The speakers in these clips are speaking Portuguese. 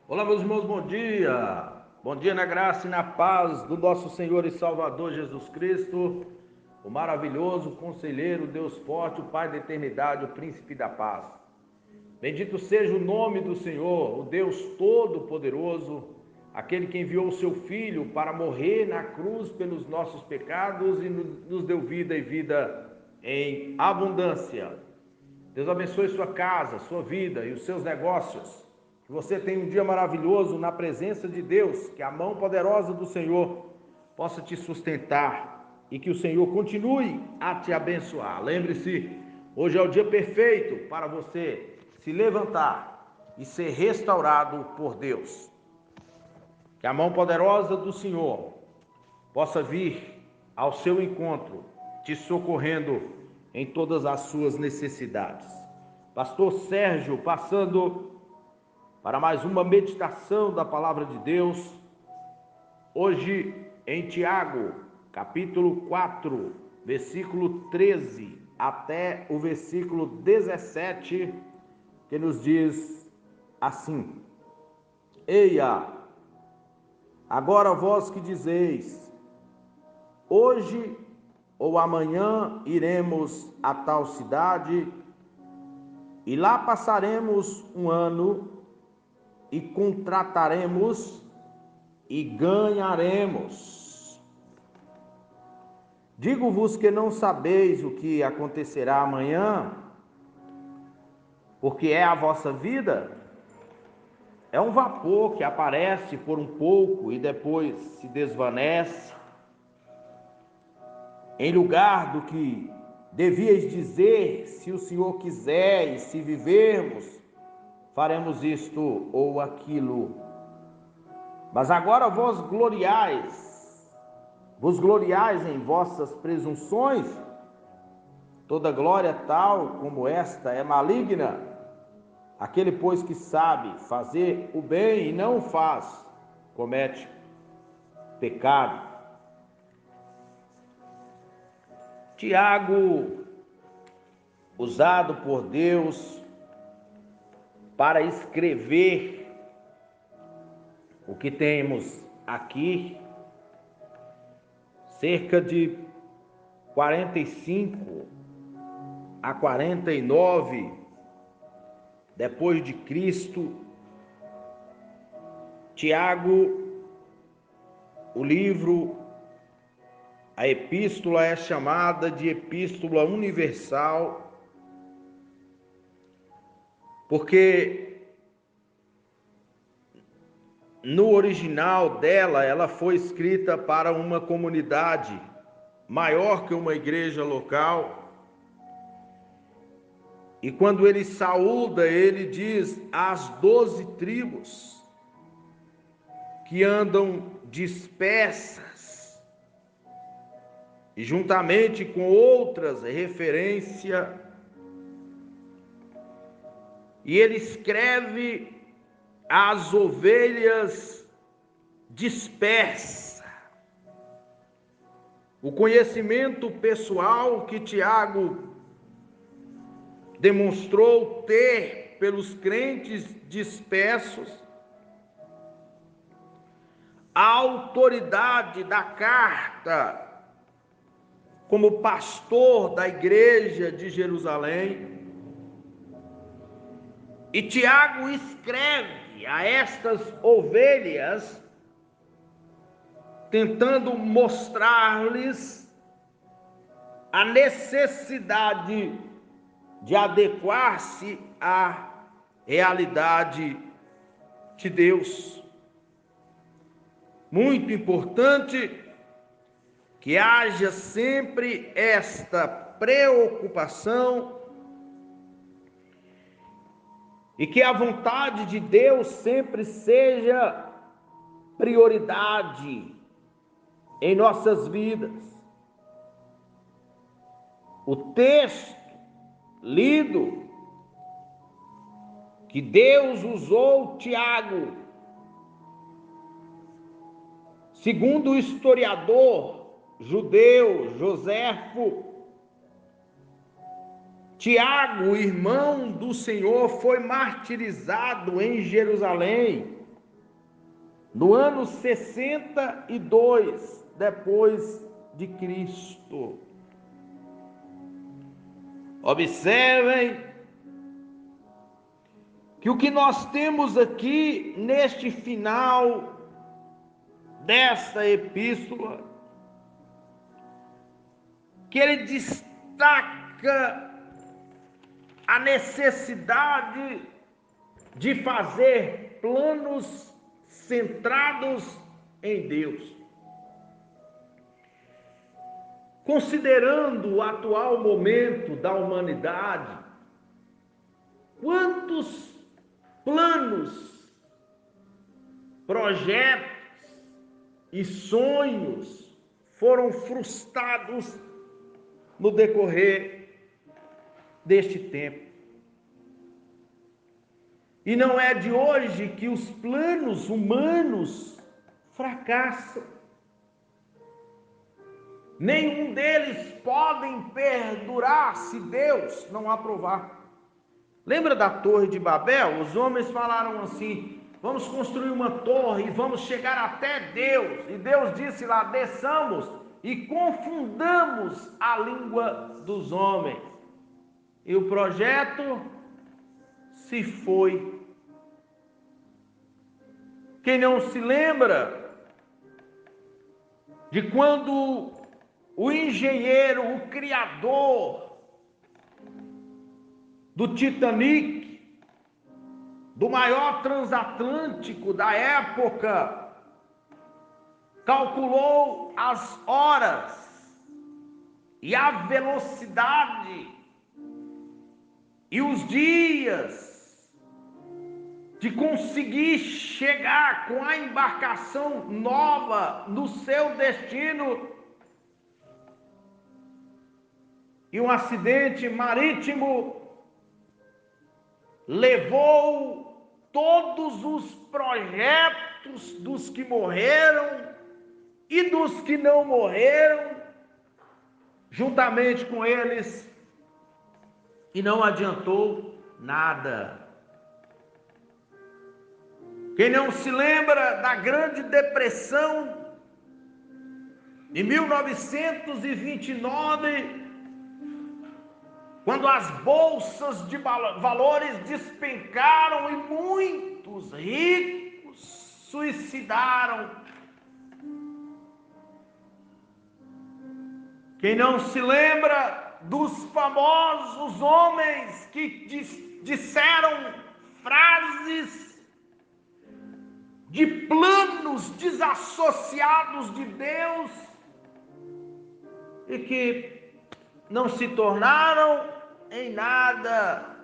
Olá, meus irmãos, bom dia. Bom dia na graça e na paz do nosso Senhor e Salvador Jesus Cristo, o maravilhoso conselheiro, Deus forte, o Pai da eternidade, o príncipe da paz. Bendito seja o nome do Senhor, o Deus todo-poderoso, aquele que enviou o seu Filho para morrer na cruz pelos nossos pecados e nos deu vida e vida em abundância. Deus abençoe sua casa, sua vida e os seus negócios. Que você tenha um dia maravilhoso na presença de Deus, que a mão poderosa do Senhor possa te sustentar e que o Senhor continue a te abençoar. Lembre-se, hoje é o dia perfeito para você se levantar e ser restaurado por Deus. Que a mão poderosa do Senhor possa vir ao seu encontro, te socorrendo em todas as suas necessidades. Pastor Sérgio, passando para mais uma meditação da palavra de Deus, hoje em Tiago, capítulo 4, versículo 13 até o versículo 17, que nos diz assim: Eia, agora vós que dizeis, hoje ou amanhã iremos a tal cidade, e lá passaremos um ano, e contrataremos e ganharemos. Digo-vos que não sabeis o que acontecerá amanhã, porque é a vossa vida, é um vapor que aparece por um pouco e depois se desvanece. Em lugar do que devíeis dizer, se o Senhor quiser e se vivermos, faremos isto ou aquilo. Mas agora vos gloriais em vossas presunções. Toda glória tal como esta é maligna. Aquele, pois, que sabe fazer o bem e não faz, comete pecado. Tiago, usado por Deus para escrever o que temos aqui, cerca de 45 a 49 depois de Cristo. Tiago, o livro, a epístola é chamada de epístola universal, porque no original dela, ela foi escrita para uma comunidade maior que uma igreja local. E quando ele saúda, ele diz às 12 tribos que andam dispersas, e juntamente com outras referências, e ele escreve às ovelhas dispersas. O conhecimento pessoal que Tiago demonstrou ter pelos crentes dispersos, a autoridade da carta como pastor da igreja de Jerusalém. E Tiago escreve a estas ovelhas, tentando mostrar-lhes a necessidade de adequar-se à realidade de Deus. Muito importante que haja sempre esta preocupação e que a vontade de Deus sempre seja prioridade em nossas vidas. O texto lido que Deus usou Tiago, segundo o historiador judeu Joséfo, Tiago, irmão do Senhor, foi martirizado em Jerusalém no ano 62 depois de Cristo. Observem que o que nós temos aqui neste final desta epístola, que ele destaca a necessidade de fazer planos centrados em Deus. Considerando o atual momento da humanidade, quantos planos, projetos e sonhos foram frustrados no decorrer deste tempo. E não é de hoje que os planos humanos fracassam. Nenhum deles podem perdurar se Deus não aprovar. Lembra da Torre de Babel? Os homens falaram assim: vamos construir uma torre e vamos chegar até Deus. E Deus disse lá: desçamos e confundamos a língua dos homens. E o projeto se foi. Quem não se lembra de quando o engenheiro, o criador do Titanic, do maior transatlântico da época, calculou as horas e a velocidade e os dias de conseguir chegar com a embarcação nova no seu destino, e um acidente marítimo levou todos os projetos dos que morreram e dos que não morreram, juntamente com eles, e não adiantou nada. Quem não se lembra da Grande Depressão de 1929, quando as bolsas de valores despencaram e muitos ricos suicidaram? Quem não se lembra dos famosos homens que disseram frases de planos desassociados de Deus e que não se tornaram em nada?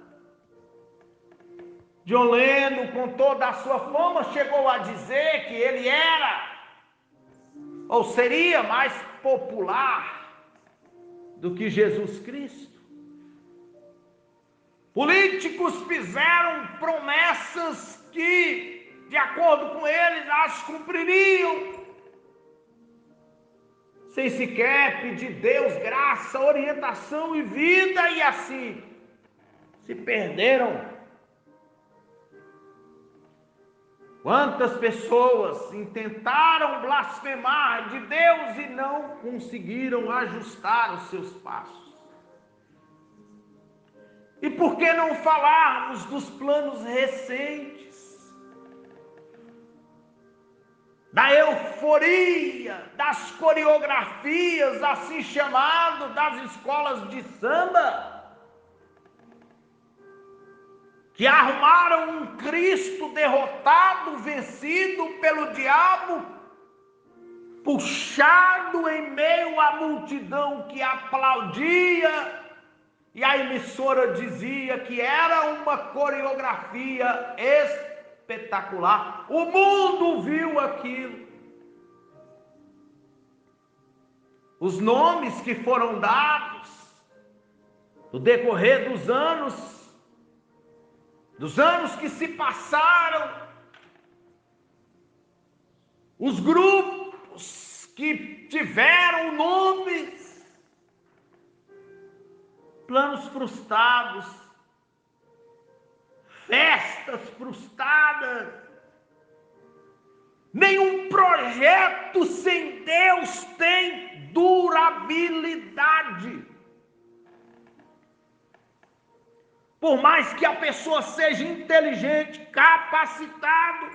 John Lennon, com toda a sua fama, chegou a dizer que ele era ou seria mais popular do que Jesus Cristo. Políticos fizeram promessas que, de acordo com eles, as cumpririam, sem sequer pedir Deus graça, orientação e vida, e assim se perderam. Quantas pessoas intentaram blasfemar de Deus e não conseguiram ajustar os seus passos? E por que não falarmos dos planos recentes, da euforia, das coreografias, assim chamado, das escolas de samba, que arrumaram um Cristo derrotado, vencido pelo diabo, puxado em meio à multidão que aplaudia, e a emissora dizia que era uma coreografia espetacular. O mundo viu aquilo. Os nomes que foram dados no decorrer dos anos que se passaram, os grupos que tiveram nomes, planos frustrados, festas frustradas, Nenhum projeto sem Deus tem durabilidade. Por mais que a pessoa seja inteligente, capacitado,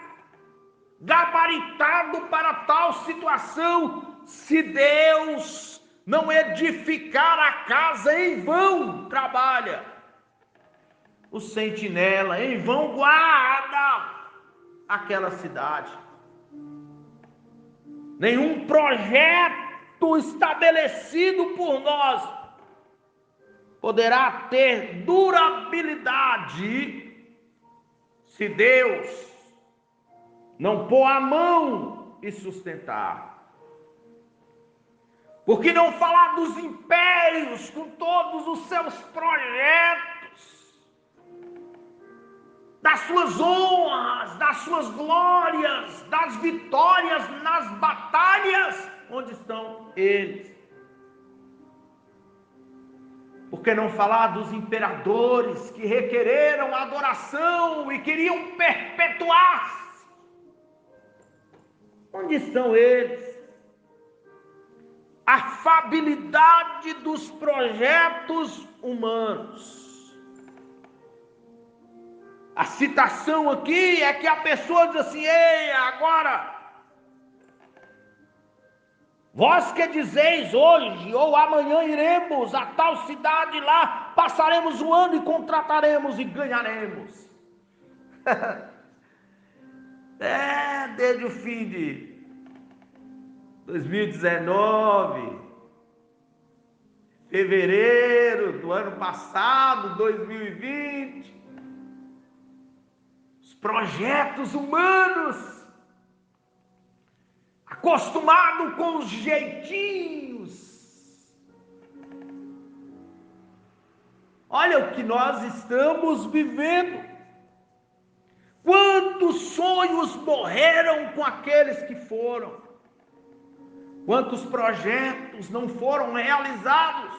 gabaritado para tal situação, se Deus não edificar a casa, em vão trabalha o sentinela, em vão guarda aquela cidade. Nenhum projeto estabelecido por nós poderá ter durabilidade se Deus não pôr a mão e sustentar. Por que não falar dos impérios com todos os seus projetos, das suas honras, das suas glórias, das vitórias nas batalhas? Onde estão eles? Por que não falar dos imperadores que requereram adoração e queriam perpetuar-se? Onde estão eles? A fabilidade dos projetos humanos. A citação aqui é que a pessoa diz assim: ei, agora, vós que dizeis hoje ou amanhã iremos a tal cidade lá, passaremos o ano e contrataremos e ganharemos. Desde o fim de 2019, fevereiro do ano passado, 2020, os projetos humanos, acostumado com os jeitinhos. Olha o que nós estamos vivendo. Quantos sonhos morreram com aqueles que foram? Quantos projetos não foram realizados?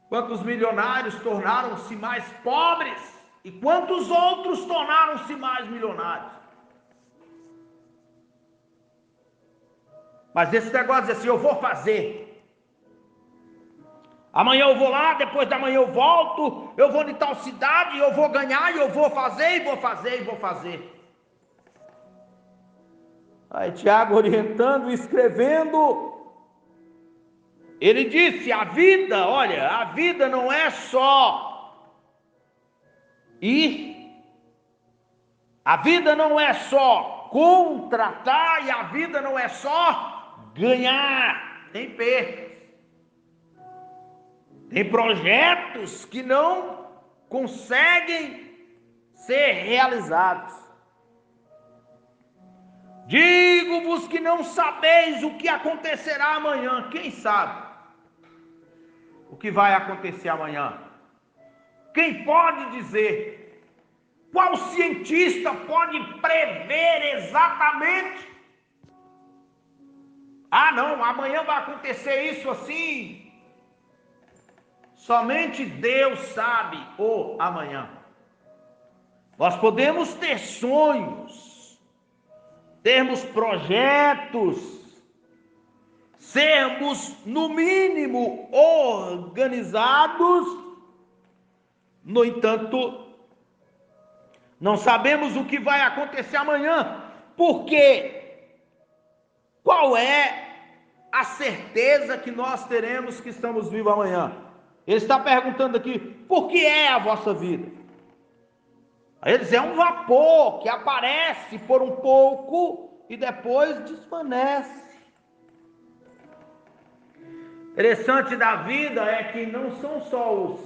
Quantos milionários tornaram-se mais pobres? E quantos outros tornaram-se mais milionários? Mas esse negócio de assim, eu vou fazer. Amanhã eu vou lá, depois da manhã eu volto, eu vou em tal cidade, eu vou ganhar, e eu vou fazer, e vou fazer, e vou fazer. Aí Tiago, orientando e escrevendo, ele disse: a vida, olha, a vida não é só ir, a vida não é só contratar, e a vida não é só ganhar, tem percas. Tem projetos que não conseguem ser realizados. Digo-vos que não sabeis o que acontecerá amanhã. Quem sabe o que vai acontecer amanhã? Quem pode dizer? Qual cientista pode prever exatamente? Ah, não, amanhã vai acontecer isso assim. Somente Deus sabe o amanhã. Nós podemos ter sonhos, termos projetos, sermos, no mínimo, organizados. No entanto, não sabemos o que vai acontecer amanhã, porque qual é a certeza que nós teremos que estamos vivos amanhã? Ele está perguntando aqui: por que é a vossa vida? Aí ele diz: é um vapor que aparece por um pouco e depois desvanece. Interessante da vida é que não são só os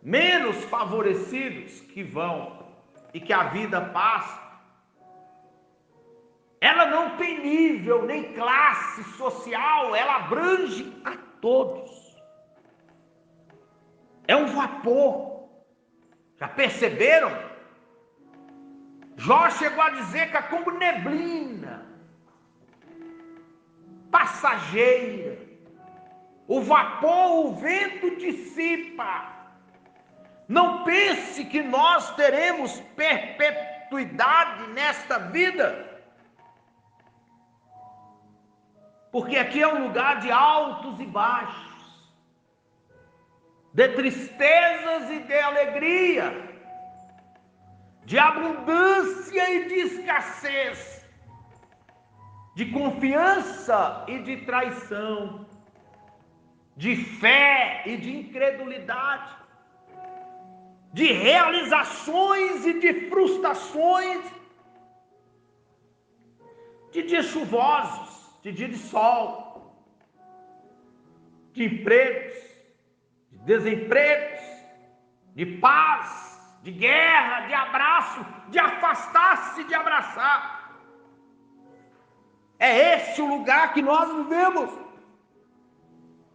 menos favorecidos que vão e que a vida passa. Ela não tem nível nem classe social, ela abrange a todos. É um vapor. Já perceberam? Jó chegou a dizer que é como neblina passageira. O vapor, o vento dissipa. Não pense que nós teremos perpetuidade nesta vida. Porque aqui é um lugar de altos e baixos, de tristezas e de alegria, de abundância e de escassez, de confiança e de traição, de fé e de incredulidade, de realizações e de frustrações, de dias chuvosos, de dia de sol, de empregos, de desempregos, de paz, de guerra, de abraço, de afastar-se, de abraçar. É este o lugar que nós vivemos.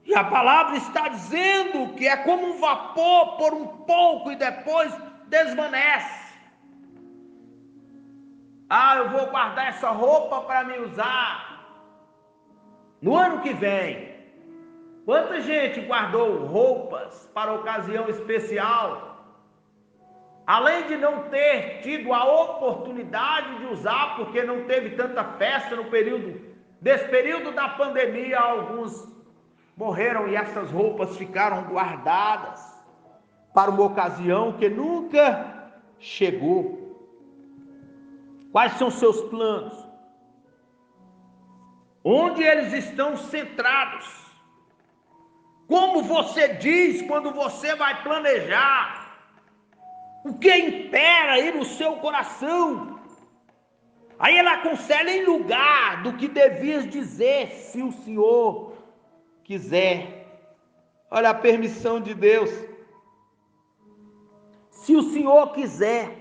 E a palavra está dizendo que é como um vapor por um pouco e depois desvanece. Eu vou guardar essa roupa para me usar no ano que vem. Quanta gente guardou roupas para ocasião especial, além de não ter tido a oportunidade de usar, porque não teve tanta festa desse período da pandemia, alguns morreram e essas roupas ficaram guardadas para uma ocasião que nunca chegou. Quais são seus planos? Onde eles estão centrados? Como você diz quando você vai planejar? O que impera aí no seu coração? Aí ela aconselha em lugar do que devias dizer, se o Senhor quiser. Olha a permissão de Deus. Se o Senhor quiser.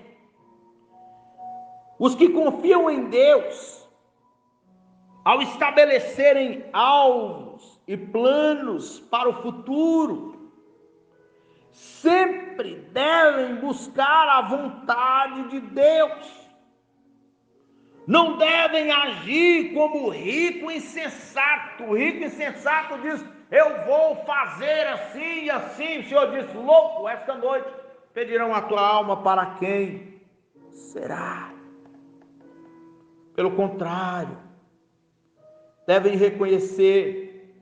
Os que confiam em Deus, ao estabelecerem alvos e planos para o futuro, sempre devem buscar a vontade de Deus. Não devem agir como rico insensato. O rico insensato diz: eu vou fazer assim e assim. O Senhor diz: louco, esta noite pedirão a tua alma, para quem será? Pelo contrário, devem reconhecer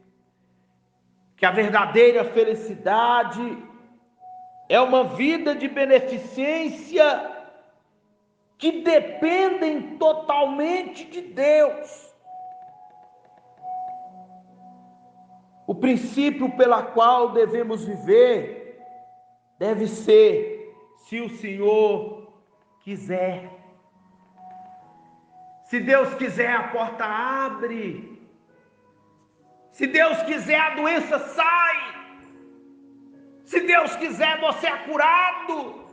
que a verdadeira felicidade é uma vida de beneficência que dependem totalmente de Deus. O princípio pela qual devemos viver deve ser: se o Senhor quiser. Se Deus quiser, a porta abre. Se Deus quiser, a doença sai. Se Deus quiser, você é curado.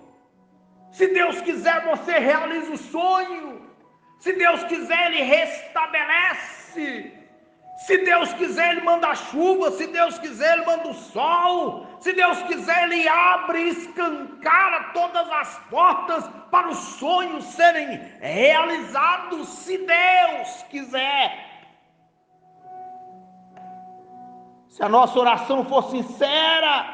Se Deus quiser, você realiza o sonho. Se Deus quiser, Ele restabelece. Se Deus quiser, Ele manda a chuva. Se Deus quiser, Ele manda o sol. Se Deus quiser, Ele abre e escancara todas as portas para os sonhos serem realizados. Se Deus quiser. Se a nossa oração for sincera,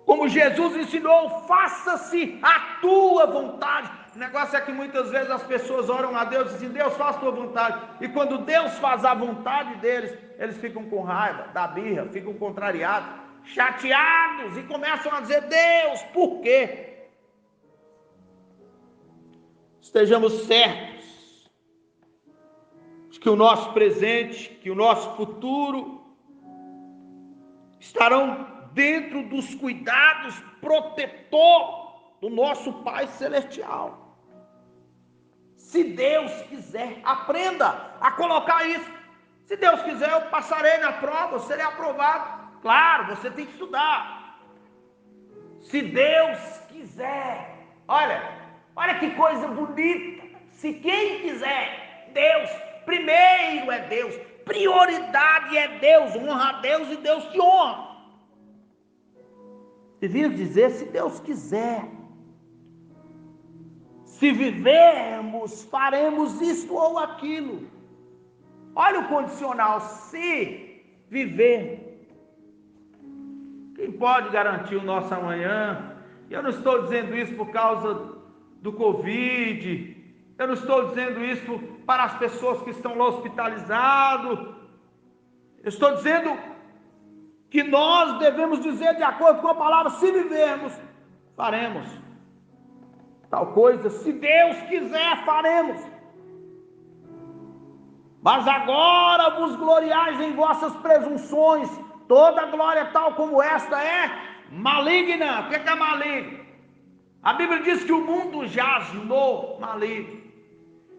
como Jesus ensinou, faça-se a tua vontade. O negócio é que muitas vezes as pessoas oram a Deus e dizem: Deus, faça a tua vontade. E quando Deus faz a vontade deles, eles ficam com raiva, da birra, ficam contrariados, chateados e começam a dizer: Deus, por quê? Estejamos certos de que o nosso presente, que o nosso futuro estarão dentro dos cuidados protetor do nosso Pai Celestial. Se Deus quiser, aprenda a colocar isso. Se Deus quiser, eu passarei na prova, eu serei aprovado. Claro, você tem que estudar. Se Deus quiser, olha que coisa bonita. Se quem quiser, Deus, primeiro é Deus, prioridade é Deus, honra a Deus e Deus te honra. Devia dizer: se Deus quiser. Se vivermos, faremos isto ou aquilo. Olha o condicional: se viver. Quem pode garantir o nosso amanhã? Eu não estou dizendo isso por causa do Covid. Eu não estou dizendo isso para as pessoas que estão lá hospitalizadas. Eu estou dizendo que nós devemos dizer de acordo com a palavra: se vivermos, faremos tal coisa, se Deus quiser, faremos. Mas agora vos gloriais em vossas presunções, toda glória tal como esta é maligna. O que é maligno? A Bíblia diz que o mundo jaz no maligno.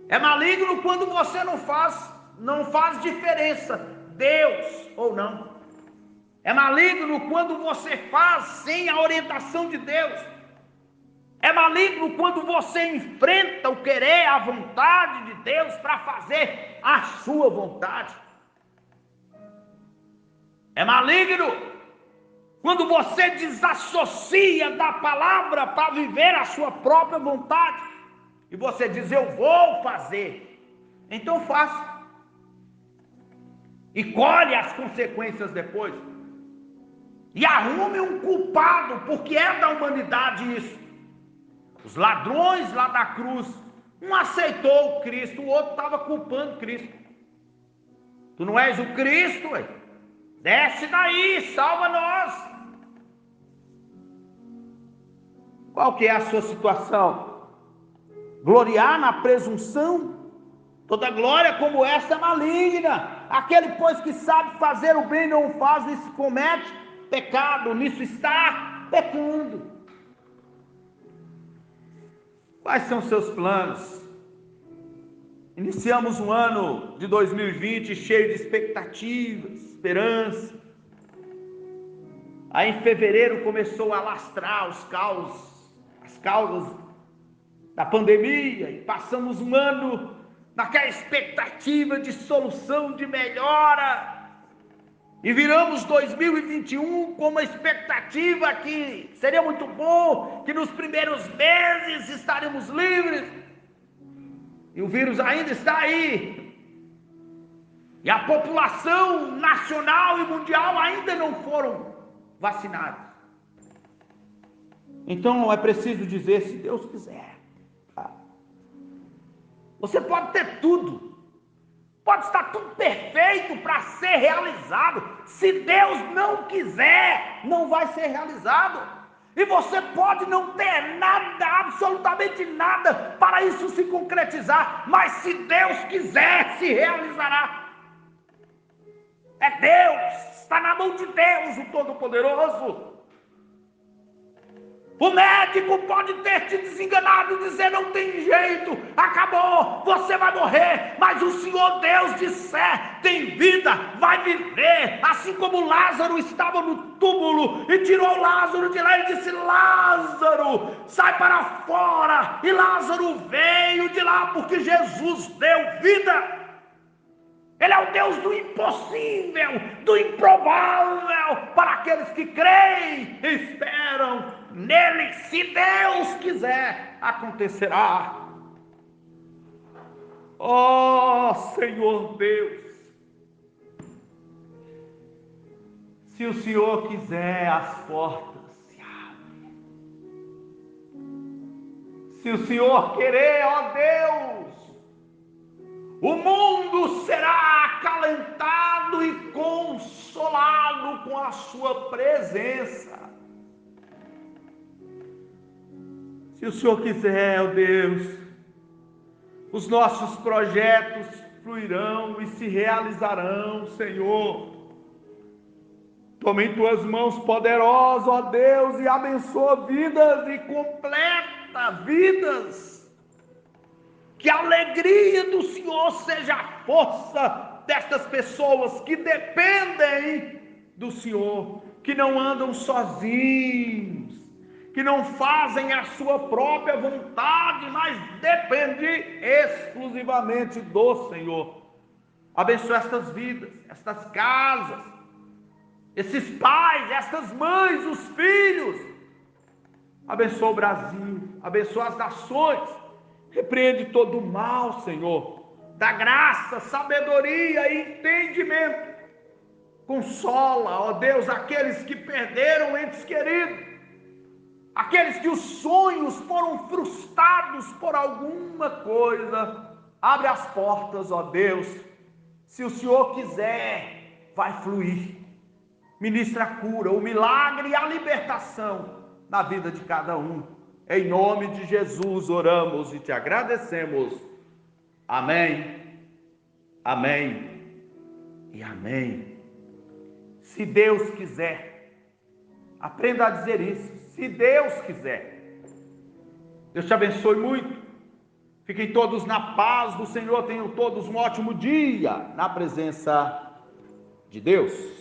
É maligno quando você não faz diferença, Deus ou não. É maligno quando você faz sem a orientação de Deus. É maligno quando você enfrenta o querer, a vontade de Deus para fazer a sua vontade. É maligno quando você desassocia da palavra para viver a sua própria vontade. E você diz: eu vou fazer. Então faça. E colhe as consequências depois. E arrume um culpado, porque é da humanidade isso. Os ladrões lá da cruz, um aceitou o Cristo, o outro estava culpando Cristo. Tu não és o Cristo, ué? Desce daí, salva nós. Qual que é a sua situação? Gloriar na presunção? Toda glória como esta é maligna. Aquele, pois, que sabe fazer o bem não faz, isso comete pecado, nisso está pecando. Quais são seus planos? Iniciamos um ano de 2020 cheio de expectativas, esperança. Aí em fevereiro começou a alastrar as causas da pandemia, e passamos um ano naquela expectativa de solução, de melhora. E viramos 2021 com uma expectativa que seria muito bom, que nos primeiros meses estaremos livres. E o vírus ainda está aí. E a população nacional e mundial ainda não foram vacinados. Então é preciso dizer: se Deus quiser. Você pode ter tudo. Pode estar tudo perfeito para ser realizado. Se Deus não quiser, não vai ser realizado. E você pode não ter nada, absolutamente nada, para isso se concretizar. Mas se Deus quiser, se realizará. É Deus, está na mão de Deus, o Todo-Poderoso. O médico pode ter te desenganado e dizer: não tem jeito, acabou, você vai morrer. Mas o Senhor Deus disser: tem vida, vai viver. Assim como Lázaro estava no túmulo e tirou Lázaro de lá, ele disse: Lázaro, sai para fora. E Lázaro veio de lá porque Jesus deu vida. Ele é o Deus do impossível, do improvável, para aqueles que creem e esperam nele. Se Deus quiser, acontecerá. Oh, Senhor Deus, se o Senhor quiser, as portas se abrem. Se o Senhor querer, ó Deus, o mundo será acalentado e consolado com a sua presença. Se o Senhor quiser, ó Deus, os nossos projetos fluirão e se realizarão, Senhor. Toma em tuas mãos poderosas, ó Deus, e abençoa vidas e completa vidas. Que a alegria do Senhor seja a força destas pessoas que dependem do Senhor, que não andam sozinhos, que não fazem a sua própria vontade, mas dependem exclusivamente do Senhor. Abençoa estas vidas, estas casas, esses pais, estas mães, os filhos. Abençoa o Brasil, abençoa as nações. Repreende todo o mal, Senhor. Dá graça, sabedoria e entendimento. Consola, ó Deus, aqueles que perderam entes queridos. Aqueles que os sonhos foram frustrados por alguma coisa, abre as portas, ó Deus. Se o Senhor quiser, vai fluir. Ministra a cura, o milagre e a libertação na vida de cada um. Em nome de Jesus oramos e te agradecemos. Amém, amém e amém. Se Deus quiser, aprenda a dizer isso. Se Deus quiser. Deus te abençoe muito. Fiquem todos na paz do Senhor. Tenham todos um ótimo dia na presença de Deus.